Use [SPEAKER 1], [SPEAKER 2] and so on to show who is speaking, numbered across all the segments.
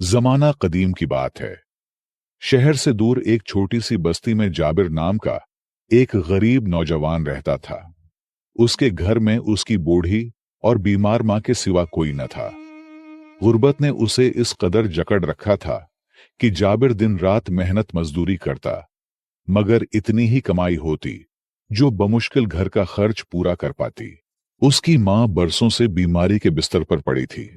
[SPEAKER 1] जमाना कदीम की बात है। शहर से दूर एक छोटी सी बस्ती में जाबिर नाम का एक गरीब नौजवान रहता था। उसके घर में उसकी बूढ़ी और बीमार मां के सिवा कोई न था। गुर्बत ने उसे इस कदर जकड़ रखा था कि जाबिर दिन रात मेहनत मजदूरी करता, मगर इतनी ही कमाई होती जो बमुश्किल घर का खर्च पूरा कर पाती। उसकी मां बरसों से बीमारी के बिस्तर पर पड़ी थी।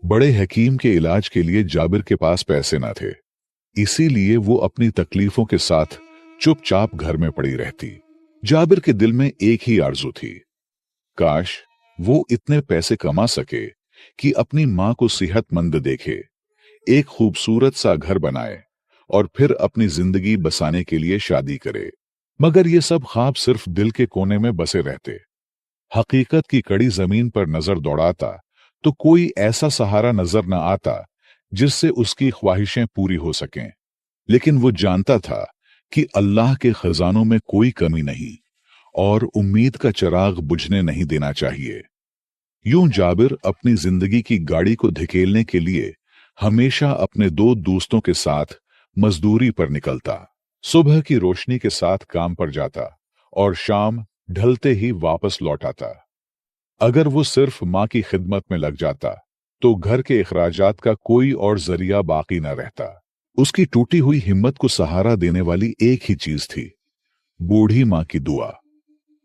[SPEAKER 1] बड़े हकीम के इलाज के लिए जाबिर के पास पैसे न थे, इसीलिए वो अपनी तकलीफों के साथ चुपचाप घर में पड़ी रहती। जाबिर के दिल में एक ही आरज़ू थी, काश वो इतने पैसे कमा सके कि अपनी मां को सेहतमंद देखे, एक खूबसूरत सा घर बनाए और फिर अपनी जिंदगी बसाने के लिए शादी करे। मगर ये सब ख्वाब सिर्फ दिल के कोने में बसे रहते। हकीकत की कड़ी जमीन पर नजर दौड़ाता तो कोई ऐसा सहारा नजर न आता जिससे उसकी ख्वाहिशें पूरी हो सकें। लेकिन वो जानता था कि अल्लाह के खजानों में कोई कमी नहीं और उम्मीद का चिराग बुझने नहीं देना चाहिए। यूं जाबिर अपनी जिंदगी की गाड़ी को धकेलने के लिए हमेशा अपने दो दोस्तों के साथ मजदूरी पर निकलता। सुबह की रोशनी के साथ काम पर जाता और शाम ढलते ही वापस लौट आता। अगर वो सिर्फ मां की खिदमत में लग जाता तो घर के अखराजात का कोई और जरिया बाकी न रहता। उसकी टूटी हुई हिम्मत को सहारा देने वाली एक ही चीज थी, बूढ़ी मां की दुआ।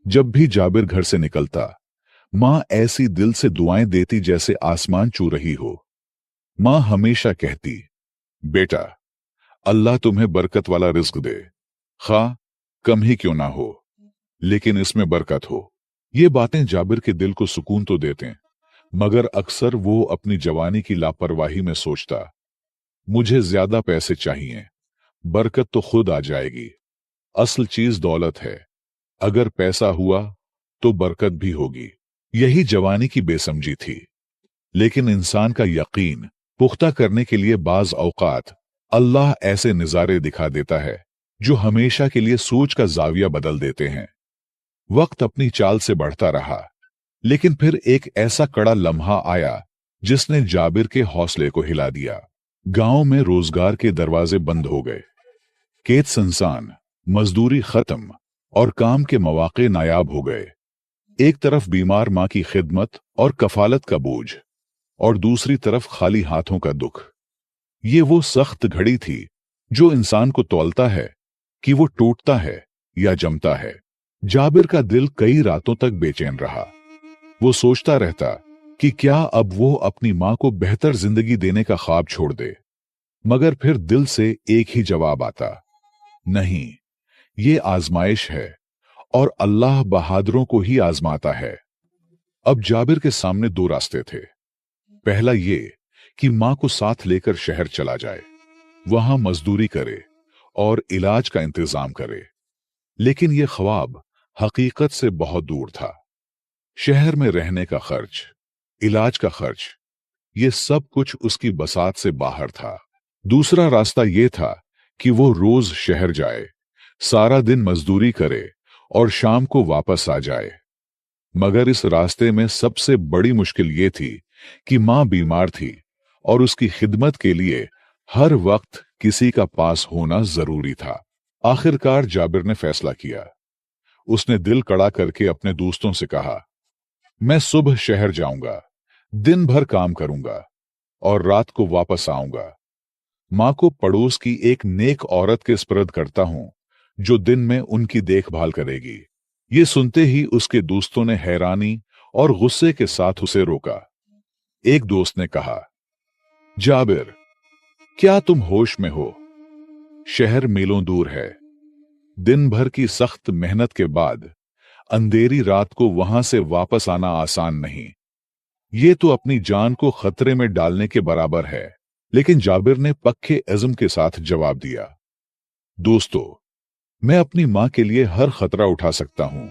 [SPEAKER 1] जब भी जाबिर घर से निकलता, मां ऐसी दिल से दुआएं देती जैसे आसमान छू रही हो। मां हमेशा कहती, बेटा, अल्लाह तुम्हें बरकत वाला रिज्क दे, खा कम ही क्यों ना हो, लेकिन इसमें बरकत हो। ये बातें जाबिर के दिल को सुकून तो देते, मगर अक्सर वो अपनी जवानी की लापरवाही में सोचता, मुझे ज्यादा पैसे चाहिए, बरकत तो खुद आ जाएगी। असल चीज दौलत है, अगर पैसा हुआ तो बरकत भी होगी। यही जवानी की बेसमझी थी। लेकिन इंसान का यकीन पुख्ता करने के लिए बाज औकात अल्लाह ऐसे नजारे दिखा देता है जो हमेशा के लिए सोच का जाविया बदल देते हैं। वक्त अपनी चाल से बढ़ता रहा, लेकिन फिर एक ऐसा कड़ा लम्हा आया जिसने जाबिर के हौसले को हिला दिया। गांव में रोजगार के दरवाजे बंद हो गए, खेत सुनसान, मजदूरी खत्म और काम के मौके नायाब हो गए। एक तरफ बीमार मां की खिदमत और कफालत का बोझ, और दूसरी तरफ खाली हाथों का दुख। ये वो सख्त घड़ी थी जो इंसान को तौलता है कि वो टूटता है या जमता है। जाबिर का दिल कई रातों तक बेचैन रहा। वो सोचता रहता कि क्या अब वो अपनी मां को बेहतर जिंदगी देने का ख्वाब छोड़ दे। मगर फिर दिल से एक ही जवाब आता, नहीं, ये आजमाइश है और अल्लाह बहादुरों को ही आजमाता है। अब जाबिर के सामने दो रास्ते थे। पहला ये कि मां को साथ लेकर शहर चला जाए, वहां मजदूरी करे और इलाज का इंतजाम करे। लेकिन यह ख्वाब हकीकत से बहुत दूर था। शहर में रहने का खर्च, इलाज का खर्च, ये सब कुछ उसकी बसात से बाहर था। दूसरा रास्ता यह था कि वो रोज शहर जाए, सारा दिन मजदूरी करे और शाम को वापस आ जाए। मगर इस रास्ते में सबसे बड़ी मुश्किल ये थी कि मां बीमार थी और उसकी खिदमत के लिए हर वक्त किसी का पास होना जरूरी था। आखिरकार जाबिर ने फैसला किया। उसने दिल कड़ा करके अपने दोस्तों से कहा, मैं सुबह शहर जाऊंगा, दिन भर काम करूंगा और रात को वापस आऊंगा। मां को पड़ोस की एक नेक औरत के स्पुर्द करता हूं जो दिन में उनकी देखभाल करेगी। ये सुनते ही उसके दोस्तों ने हैरानी और गुस्से के साथ उसे रोका। एक दोस्त ने कहा, जाबिर, क्या तुम होश में हो? शहर मीलों दूर है। दिन भर की सख्त मेहनत के बाद अंधेरी रात को वहां से वापस आना आसान नहीं। ये तो अपनी जान को खतरे में डालने के बराबर है। लेकिन जाबिर ने पक्के अज़्म के साथ जवाब दिया, दोस्तों, मैं अपनी मां के लिए हर खतरा उठा सकता हूं।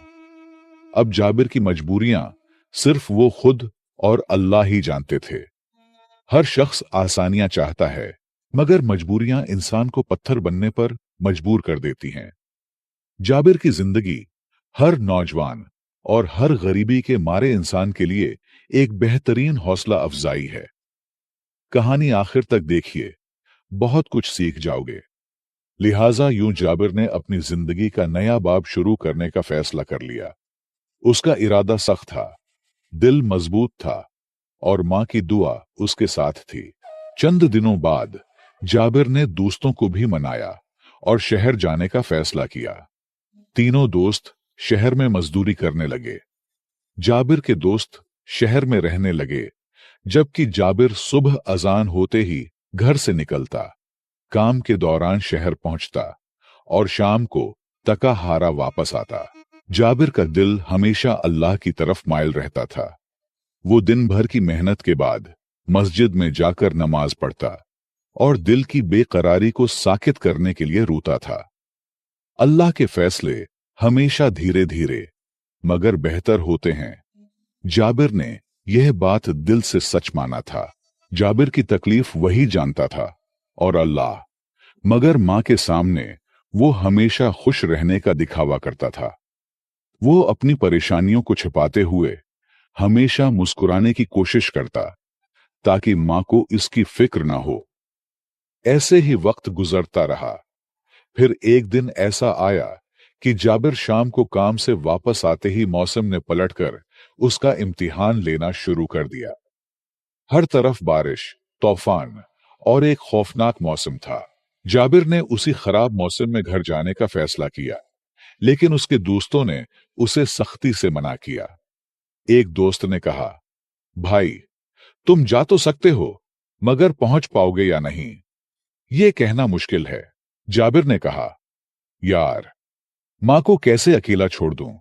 [SPEAKER 1] अब जाबिर की मजबूरियां सिर्फ वो खुद और अल्लाह ही जानते थे। हर शख्स आसानियां चाहता है, मगर मजबूरियां इंसान को पत्थर बनने पर मजबूर कर देती हैं। जाबिर की जिंदगी हर नौजवान और हर गरीबी के मारे इंसान के लिए एक बेहतरीन हौसला अफजाई है। कहानी आखिर तक देखिए, बहुत कुछ सीख जाओगे। लिहाजा यूं जाबिर ने अपनी जिंदगी का नया बाब शुरू करने का फैसला कर लिया। उसका इरादा सख्त था, दिल मजबूत था और मां की दुआ उसके साथ थी। चंद दिनों बाद जाबिर ने दोस्तों को भी मनाया और शहर जाने का फैसला किया। तीनों दोस्त शहर में मजदूरी करने लगे। जाबिर के दोस्त शहर में रहने लगे, जबकि जाबिर सुबह अजान होते ही घर से निकलता, काम के दौरान शहर पहुंचता और शाम को थका हारा वापस आता। जाबिर का दिल हमेशा अल्लाह की तरफ माइल रहता था। वो दिन भर की मेहनत के बाद मस्जिद में जाकर नमाज पढ़ता और दिल की बेकरारी को साकित करने के लिए रोता था। अल्लाह के फैसले हमेशा धीरे धीरे मगर बेहतर होते हैं। जाबिर ने यह बात दिल से सच माना था। जाबिर की तकलीफ वही जानता था और अल्लाह, मगर मां के सामने वो हमेशा खुश रहने का दिखावा करता था। वो अपनी परेशानियों को छिपाते हुए हमेशा मुस्कुराने की कोशिश करता, ताकि मां को इसकी फिक्र ना हो। ऐसे ही वक्त गुजरता रहा। फिर एक दिन ऐसा आया कि जाबिर शाम को काम से वापस आते ही मौसम ने पलटकर उसका इम्तिहान लेना शुरू कर दिया। हर तरफ बारिश, तूफान और एक खौफनाक मौसम था। जाबिर ने उसी खराब मौसम में घर जाने का फैसला किया, लेकिन उसके दोस्तों ने उसे सख्ती से मना किया। एक दोस्त ने कहा, भाई, तुम जा तो सकते हो, मगर पहुंच पाओगे या नहीं, ये कहना मुश्किल है। जाबिर ने कहा, यार, मां को कैसे अकेला छोड़ दूं?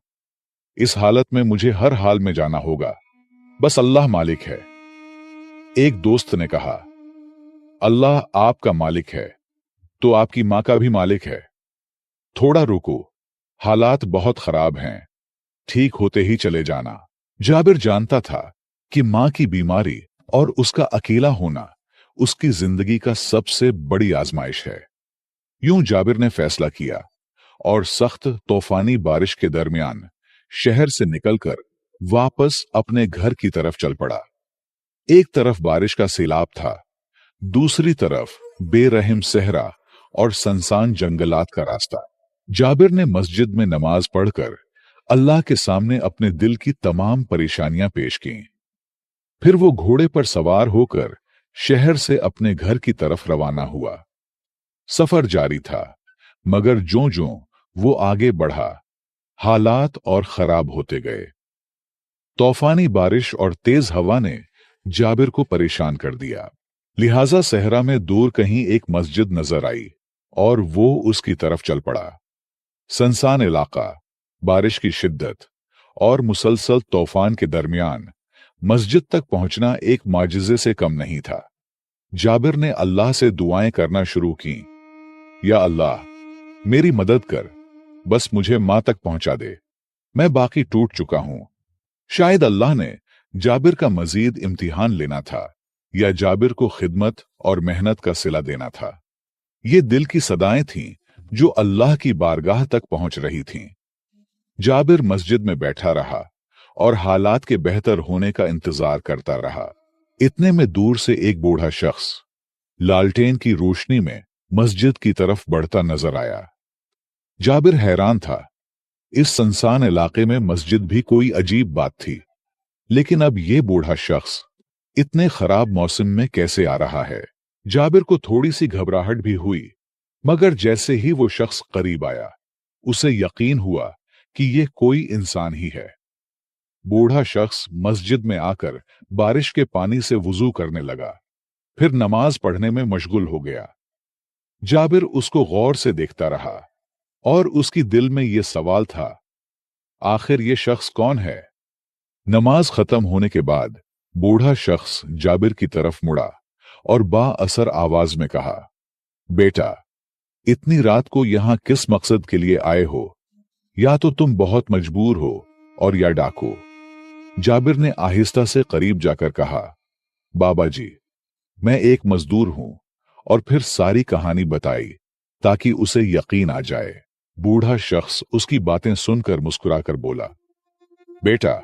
[SPEAKER 1] इस हालत में मुझे हर हाल में जाना होगा। बस अल्लाह मालिक है। एक दोस्त ने कहा, अल्लाह आपका मालिक है, तो आपकी मां का भी मालिक है। थोड़ा रुको, हालात बहुत खराब हैं, ठीक होते ही चले जाना। जाबिर जानता था कि मां की बीमारी और उसका अकेला होना उसकी जिंदगी का सबसे बड़ी आजमाइश है। यूं जाबिर ने फैसला किया और सख्त तूफानी बारिश के दरमियान शहर से निकलकर वापस अपने घर की तरफ चल पड़ा। एक तरफ बारिश का सैलाब था, दूसरी तरफ बेरहम सहरा और सुनसान जंगलात का रास्ता। जाबिर ने मस्जिद में नमाज पढ़कर अल्लाह के सामने अपने दिल की तमाम परेशानियां पेश कीं। फिर वो घोड़े पर सवार होकर शहर से अपने घर की तरफ रवाना हुआ। सफर जारी था, मगर ज्यों-ज्यों वो आगे बढ़ा, हालात और खराब होते गए। तूफानी बारिश और तेज हवा ने जाबिर को परेशान कर दिया। लिहाजा सहरा में दूर कहीं एक मस्जिद नजर आई और वो उसकी तरफ चल पड़ा। सुनसान इलाका, बारिश की शिद्दत और मुसलसल तूफान के दरमियान मस्जिद तक पहुंचना एक माजिज़े से कम नहीं था। जाबिर ने अल्लाह से दुआएं करना शुरू की। या अल्लाह, मेरी मदद कर, बस मुझे मां तक पहुंचा दे, मैं बाकी टूट चुका हूं। शायद अल्लाह ने जाबिर का मजीद इम्तिहान लेना था या जाबिर को खिदमत और मेहनत का सिला देना था। ये दिल की सदाएं थीं जो अल्लाह की बारगाह तक पहुंच रही थीं। जाबिर मस्जिद में बैठा रहा और हालात के बेहतर होने का इंतजार करता रहा। इतने में दूर से एक बूढ़ा शख्स लालटेन की रोशनी में मस्जिद की तरफ बढ़ता नजर आया। जाबिर हैरान था। इस सुनसान इलाके में मस्जिद भी कोई अजीब बात थी, लेकिन अब ये बूढ़ा शख्स इतने खराब मौसम में कैसे आ रहा है? जाबिर को थोड़ी सी घबराहट भी हुई, मगर जैसे ही वो शख्स करीब आया, उसे यकीन हुआ कि ये कोई इंसान ही है। बूढ़ा शख्स मस्जिद में आकर बारिश के पानी से वुजू करने लगा, फिर नमाज पढ़ने में मशगूल हो गया। जाबिर उसको गौर से देखता रहा और उसकी दिल में यह सवाल था, आखिर ये शख्स कौन है? नमाज खत्म होने के बाद बूढ़ा शख्स जाबिर की तरफ मुड़ा और बाअसर आवाज में कहा, बेटा, इतनी रात को यहां किस मकसद के लिए आए हो? या तो तुम बहुत मजबूर हो और या डाकू। जाबिर ने आहिस्ता से करीब जाकर कहा, बाबा जी, मैं एक मजदूर हूं, और फिर सारी कहानी बताई ताकि उसे यकीन आ जाए। बूढ़ा शख्स उसकी बातें सुनकर मुस्कुराकर बोला, बेटा,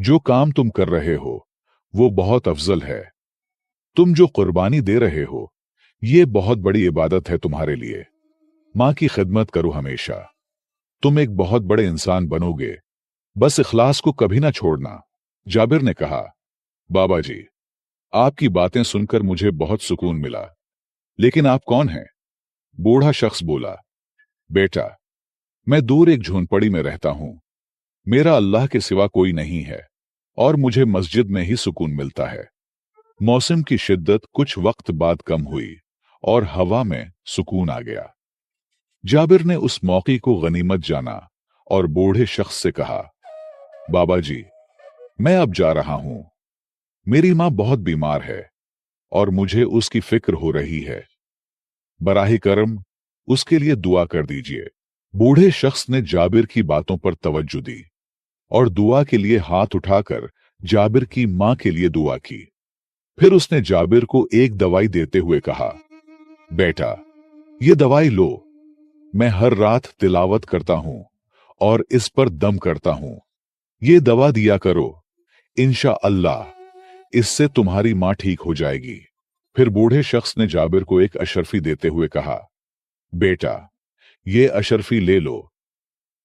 [SPEAKER 1] जो काम तुम कर रहे हो वो बहुत अफजल है। तुम जो कुर्बानी दे रहे हो, ये बहुत बड़ी इबादत है तुम्हारे लिए। माँ की खिदमत करो हमेशा, तुम एक बहुत बड़े इंसान बनोगे। बस इखलास को कभी ना छोड़ना। जाबिर ने कहा, बाबा जी, आपकी बातें सुनकर मुझे बहुत सुकून मिला, लेकिन आप कौन हैं? बूढ़ा शख्स बोला, बेटा, मैं दूर एक झोंपड़ी में रहता हूं। मेरा अल्लाह के सिवा कोई नहीं है और मुझे मस्जिद में ही सुकून मिलता है। मौसम की शिद्दत कुछ वक्त बाद कम हुई और हवा में सुकून आ गया। जाबिर ने उस मौके को गनीमत जाना और बूढ़े शख्स से कहा, बाबा जी, मैं अब जा रहा हूं। मेरी माँ बहुत बीमार है और मुझे उसकी फिक्र हो रही है। बराह करम उसके लिए दुआ कर दीजिए। बूढ़े शख्स ने जाबिर की बातों पर तवज्जो दी और दुआ के लिए हाथ उठाकर जाबिर की माँ के लिए दुआ की। फिर उसने जाबिर को एक दवाई देते हुए कहा, बेटा, ये दवाई लो। मैं हर रात तिलावत करता हूं और इस पर दम करता हूं। ये दवा दिया करो, इंशाअल्लाह इससे तुम्हारी माँ ठीक हो जाएगी। फिर बूढ़े शख्स ने जाबिर को एक अशरफी देते हुए कहा, बेटा, ये अशरफी ले लो,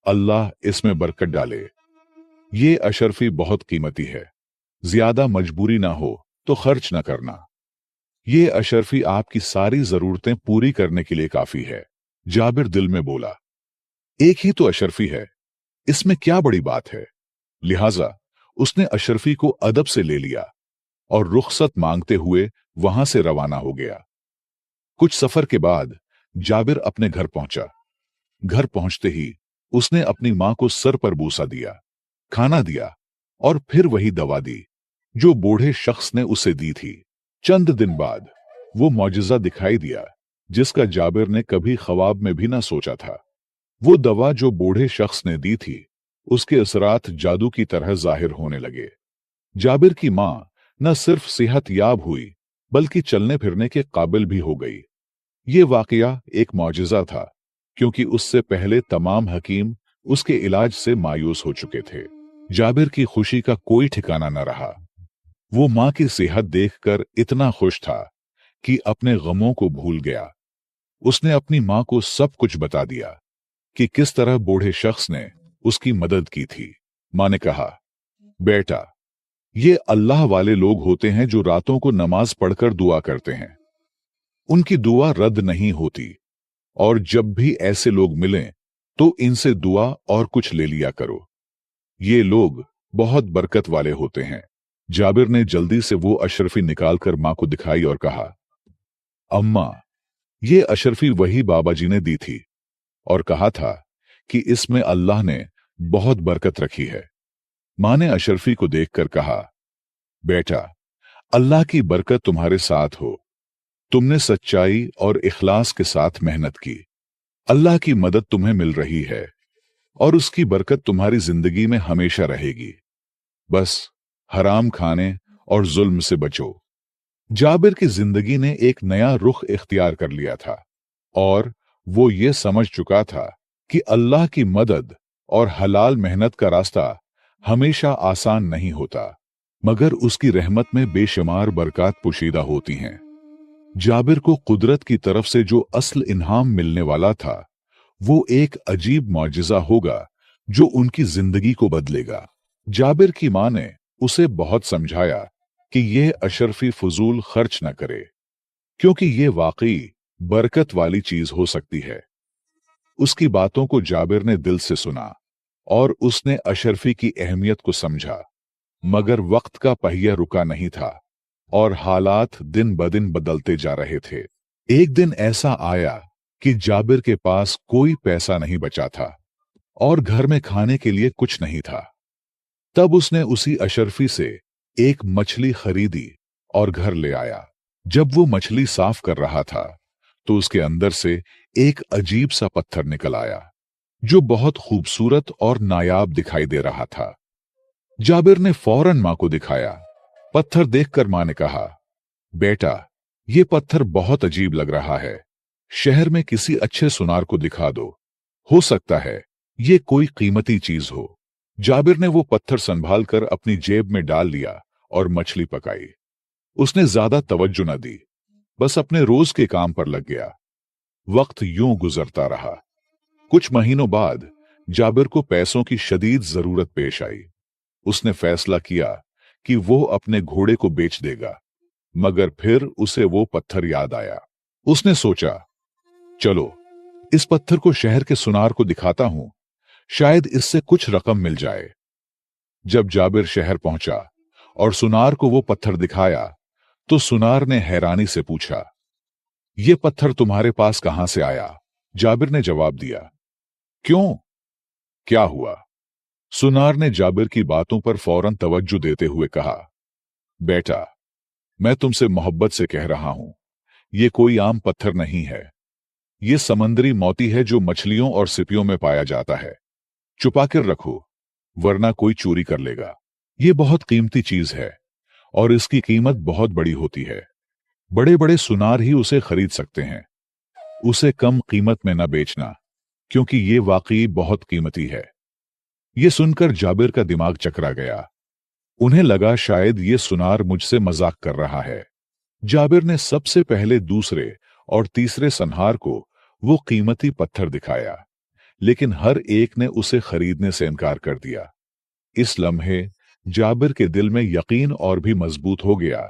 [SPEAKER 1] अल्लाह इसमें बरकत डाले। ये अशरफी बहुत कीमती है, ज्यादा मजबूरी ना हो तो खर्च ना करना। ये अशरफी आपकी सारी जरूरतें पूरी करने के लिए काफी है। जाबिर दिल में बोला, एक ही तो अशरफी है, इसमें क्या बड़ी बात है। लिहाजा उसने अशरफी को अदब से ले लिया और रुखसत मांगते हुए वहां से रवाना हो गया। कुछ सफर के बाद जाबिर अपने घर पहुंचा। घर पहुंचते ही उसने अपनी मां को सर पर बूसा दिया, खाना दिया और फिर वही दवा दी जो बूढ़े शख्स ने उसे दी थी। चंद दिन बाद वो मौजज़ा दिखाई दिया जिसका जाबिर ने कभी ख्वाब में भी ना सोचा था। वो दवा जो बूढ़े शख्स ने दी थी, उसके असरात जादू की तरह जाहिर होने लगे। जाबिर की मां न सिर्फ सेहत याब हुई बल्कि चलने फिरने के काबिल भी हो गई। ये वाकया एक मौजज़ा था, क्योंकि उससे पहले तमाम हकीम उसके इलाज से मायूस हो चुके थे। जाबिर की खुशी का कोई ठिकाना न रहा। वो मां की सेहत देखकर इतना खुश था कि अपने गमों को भूल गया। उसने अपनी मां को सब कुछ बता दिया कि किस तरह बूढ़े शख्स ने उसकी मदद की थी। मां ने कहा, बेटा, ये अल्लाह वाले लोग होते हैं जो रातों को नमाज पढ़कर दुआ करते हैं। उनकी दुआ रद्द नहीं होती और जब भी ऐसे लोग मिलें तो इनसे दुआ और कुछ ले लिया करो। ये लोग बहुत बरकत वाले होते हैं। जाबिर ने जल्दी से वो अशरफी निकालकर मां को दिखाई और कहा, अम्मा, ये अशरफी वही बाबा जी ने दी थी और कहा था कि इसमें अल्लाह ने बहुत बरकत रखी है। मां ने अशरफी को देखकर कहा, बेटा, अल्लाह की बरकत तुम्हारे साथ हो। तुमने सच्चाई और इखलास के साथ मेहनत की। अल्लाह की मदद तुम्हें मिल रही है और उसकी बरकत तुम्हारी जिंदगी में हमेशा रहेगी। बस हराम खाने और जुल्म से बचो। जाबिर की जिंदगी ने एक नया रुख इख्तियार कर लिया था और वो ये समझ चुका था कि अल्लाह की मदद और हलाल मेहनत का रास्ता हमेशा आसान नहीं होता, मगर उसकी रहमत में बेशुमार बरकत पोशीदा होती हैं। जाबिर को कुदरत की तरफ से जो असल इनाम मिलने वाला था, वो एक अजीब मौजज़ा होगा जो उनकी जिंदगी को बदलेगा। जाबिर की मां ने उसे बहुत समझाया कि यह अशरफी फजूल खर्च न करे, क्योंकि यह वाकई बरकत वाली चीज हो सकती है। उसकी बातों को जाबिर ने दिल से सुना और उसने अशरफी की अहमियत को समझा, मगर वक्त का पहिया रुका नहीं था और हालात दिन ब दिन बदलते जा रहे थे। एक दिन ऐसा आया कि जाबिर के पास कोई पैसा नहीं बचा था और घर में खाने के लिए कुछ नहीं था। तब उसने उसी अशरफी से एक मछली खरीदी और घर ले आया। जब वो मछली साफ कर रहा था तो उसके अंदर से एक अजीब सा पत्थर निकल आया जो बहुत खूबसूरत और नायाब दिखाई दे रहा था। जाबिर ने फौरन मां को दिखाया। पत्थर देखकर मां ने कहा, बेटा, ये पत्थर बहुत अजीब लग रहा है। शहर में किसी अच्छे सुनार को दिखा दो, हो सकता है ये कोई कीमती चीज हो। जाबिर ने वो पत्थर संभाल कर अपनी जेब में डाल लिया और मछली पकाई। उसने ज्यादा तवज्जो न दी, बस अपने रोज के काम पर लग गया। वक्त यूं गुजरता रहा। कुछ महीनों बाद जाबिर को पैसों की शदीद जरूरत पेश आई। उसने फैसला किया कि वो अपने घोड़े को बेच देगा, मगर फिर उसे वो पत्थर याद आया। उसने सोचा, चलो इस पत्थर को शहर के सुनार को दिखाता हूं, शायद इससे कुछ रकम मिल जाए। जब जाबिर शहर पहुंचा और सुनार को वो पत्थर दिखाया, तो सुनार ने हैरानी से पूछा, ये पत्थर तुम्हारे पास कहां से आया? जाबिर ने जवाब दिया, क्यों, क्या हुआ? सुनार ने जाबिर की बातों पर फौरन तवज्जो देते हुए कहा, बेटा, मैं तुमसे मोहब्बत से कह रहा हूं, ये कोई आम पत्थर नहीं है। ये समंदरी मोती है जो मछलियों और सिपियों में पाया जाता है। छुपा कर रखो, वरना कोई चोरी कर लेगा। ये बहुत कीमती चीज है और इसकी कीमत बहुत बड़ी होती है। बड़े बड़े सुनार ही उसे खरीद सकते हैं। उसे कम कीमत में न बेचना, क्योंकि ये वाकई बहुत कीमती है। ये सुनकर जाबिर का दिमाग चकरा गया। उन्हें लगा शायद ये सुनार मुझसे मजाक कर रहा है। जाबिर ने सबसे पहले दूसरे और तीसरे सनहार को वो कीमती पत्थर दिखाया, लेकिन हर एक ने उसे खरीदने से इनकार कर दिया। इस लम्हे जाबिर के दिल में यकीन और भी मजबूत हो गया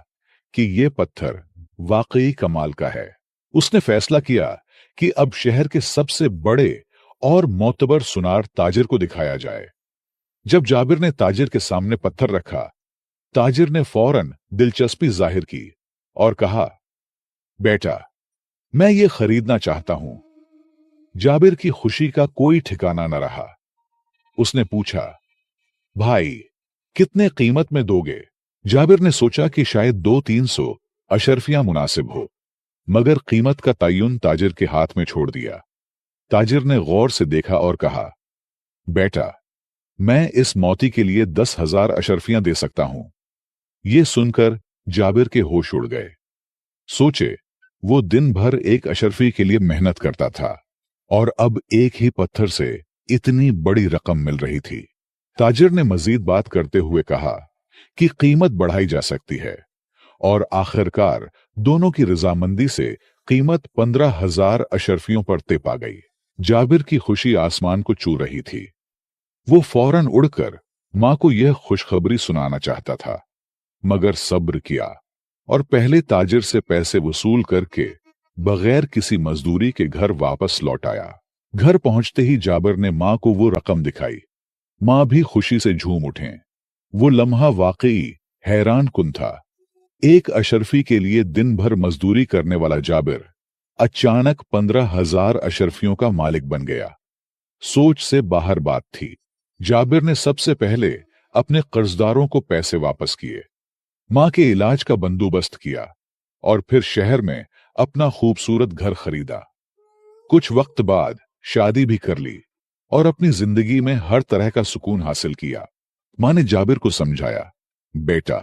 [SPEAKER 1] कि ये पत्थर वाकई कमाल का है। उसने फैसला किया कि अब शहर के सबसे बड़े और मोतबर सुनार ताजिर को दिखाया जाए। जब जाबिर ने ताजिर के सामने पत्थर रखा, ताजिर ने फौरन दिलचस्पी जाहिर की और कहा, बेटा, मैं ये खरीदना चाहता हूं। जाबिर की खुशी का कोई ठिकाना न रहा। उसने पूछा, भाई, कितने कीमत में दोगे? जाबिर ने सोचा कि शायद 200-300 अशरफियां मुनासिब हो, मगर कीमत का तयन ताजिर के हाथ में छोड़ दिया। ताजिर ने गौर से देखा और कहा, बेटा, मैं इस मोती के लिए 10,000 अशरफियां दे सकता हूं। ये सुनकर जाबिर के होश उड़ गए। सोचे, वो दिन भर एक अशरफी के लिए मेहनत करता था और अब एक ही पत्थर से इतनी बड़ी रकम मिल रही थी। ताजिर ने मजीद बात करते हुए कहा कि कीमत बढ़ाई जा सकती है और आखिरकार दोनों की रजामंदी से कीमत 15,000 अशरफियों पर तय पा गई। जाबिर की खुशी आसमान को छू रही थी। वो फौरन उड़कर मां को यह खुशखबरी सुनाना चाहता था, मगर सब्र किया और पहले ताजिर से पैसे वसूल करके बगैर किसी मजदूरी के घर वापस लौट आया। घर पहुंचते ही जाबिर ने मां को वो रकम दिखाई। मां भी खुशी से झूम उठे। वो लम्हा वाकई हैरान कुन था। एक अशरफी के लिए दिन भर मजदूरी करने वाला जाबिर अचानक 15,000 अशरफियों का मालिक बन गया। सोच से बाहर बात थी। जाबिर ने सबसे पहले अपने कर्जदारों को पैसे वापस किए, मां के इलाज का बंदोबस्त किया और फिर शहर में अपना खूबसूरत घर खरीदा। कुछ वक्त बाद शादी भी कर ली और अपनी जिंदगी में हर तरह का सुकून हासिल किया। मां ने जाबिर को समझाया, बेटा,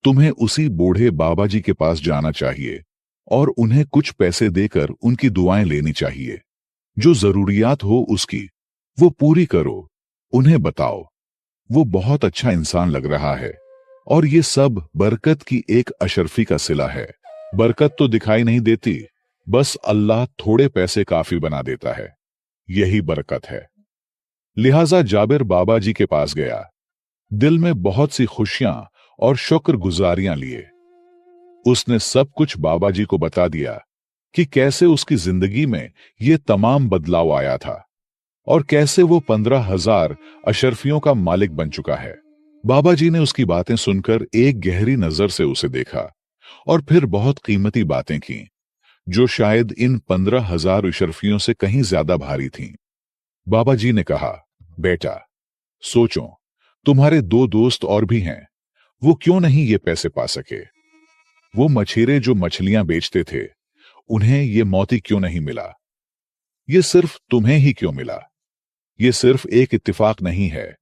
[SPEAKER 1] तुम्हें उसी बूढ़े बाबा जी के पास जाना चाहिए और उन्हें कुछ पैसे देकर उनकी दुआएं लेनी चाहिए। जो जरूरियात हो उसकी वो पूरी करो। उन्हें बताओ वो बहुत अच्छा इंसान लग रहा है और ये सब बरकत की एक अशरफी का सिला है। बरकत तो दिखाई नहीं देती, बस अल्लाह थोड़े पैसे काफी बना देता है, यही बरकत है। लिहाजा जाबिर बाबा जी के पास गया, दिल में बहुत सी खुशियां और शुक्रगुजारियां लिए। उसने सब कुछ बाबा जी को बता दिया कि कैसे उसकी जिंदगी में ये तमाम बदलाव आया था और कैसे वो 15,000 अशरफियों का मालिक बन चुका है। बाबा जी ने उसकी बातें सुनकर एक गहरी नजर से उसे देखा और फिर बहुत कीमती बातें की, जो शायद इन 15,000 अशरफियों से कहीं ज्यादा भारी थीं। बाबा जी ने कहा, बेटा, सोचो, तुम्हारे 2 दोस्त और भी हैं, वो क्यों नहीं ये पैसे पा सके? वो मछेरे जो मछलियां बेचते थे, उन्हें ये मोती क्यों नहीं मिला? ये सिर्फ तुम्हें ही क्यों मिला? ये सिर्फ एक इत्तिफाक नहीं है,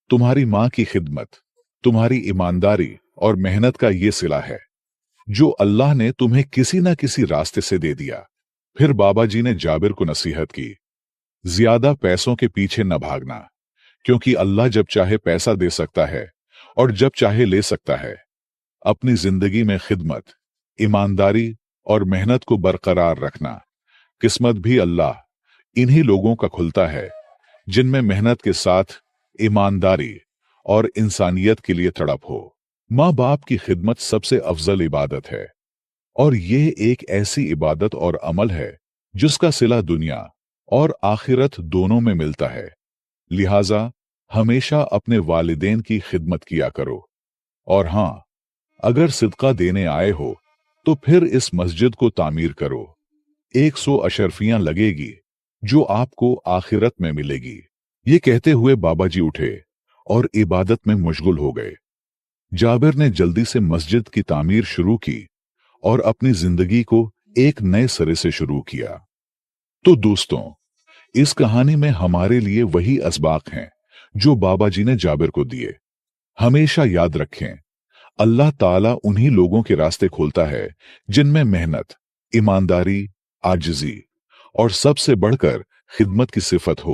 [SPEAKER 1] तुम्हारी मां की खिदमत, तुम्हारी ईमानदारी और मेहनत का ये सिला है, जो अल्लाह ने तुम्हें किसी न किसी रास्ते से दे दिया। फिर बाबा जी ने जाबिर को नसीहत की, ज्यादा पैसों के पीछे न भागना, क्योंकि अल्लाह जब चाहे पैसा दे सकता है और जब चाहे ले सकता है। अपनी जिंदगी में खिदमत, ईमानदारी और मेहनत को बरकरार रखना। किस्मत भी अल्लाह इन्हीं लोगों का खुलता है जिनमें मेहनत के साथ ईमानदारी और इंसानियत के लिए तड़प हो। माँ बाप की खिदमत सबसे अफजल इबादत है, और यह एक ऐसी इबादत और अमल है जिसका सिला दुनिया और आखिरत दोनों में मिलता है। लिहाजा हमेशा अपने वालिदैन की खिदमत किया करो, और हाँ, अगर सिदका देने आए हो तो फिर इस मस्जिद को तामीर करो। 100 अशरफियां लगेगी जो आपको आखिरत में मिलेगी। ये कहते हुए बाबा जी उठे और इबादत में मशगूल हो गए। जाबिर ने जल्दी से मस्जिद की तामीर शुरू की और अपनी जिंदगी को एक नए सिरे से शुरू किया। तो दोस्तों, इस कहानी में हमारे लिए वही असबाक हैं जो बाबा जी ने जाबिर को दिए। हमेशा याद रखें, अल्लाह ताला उन्हीं लोगों के रास्ते खोलता है जिनमें मेहनत, ईमानदारी, आजिज़ी और सबसे बढ़कर खिदमत की सिफत हो।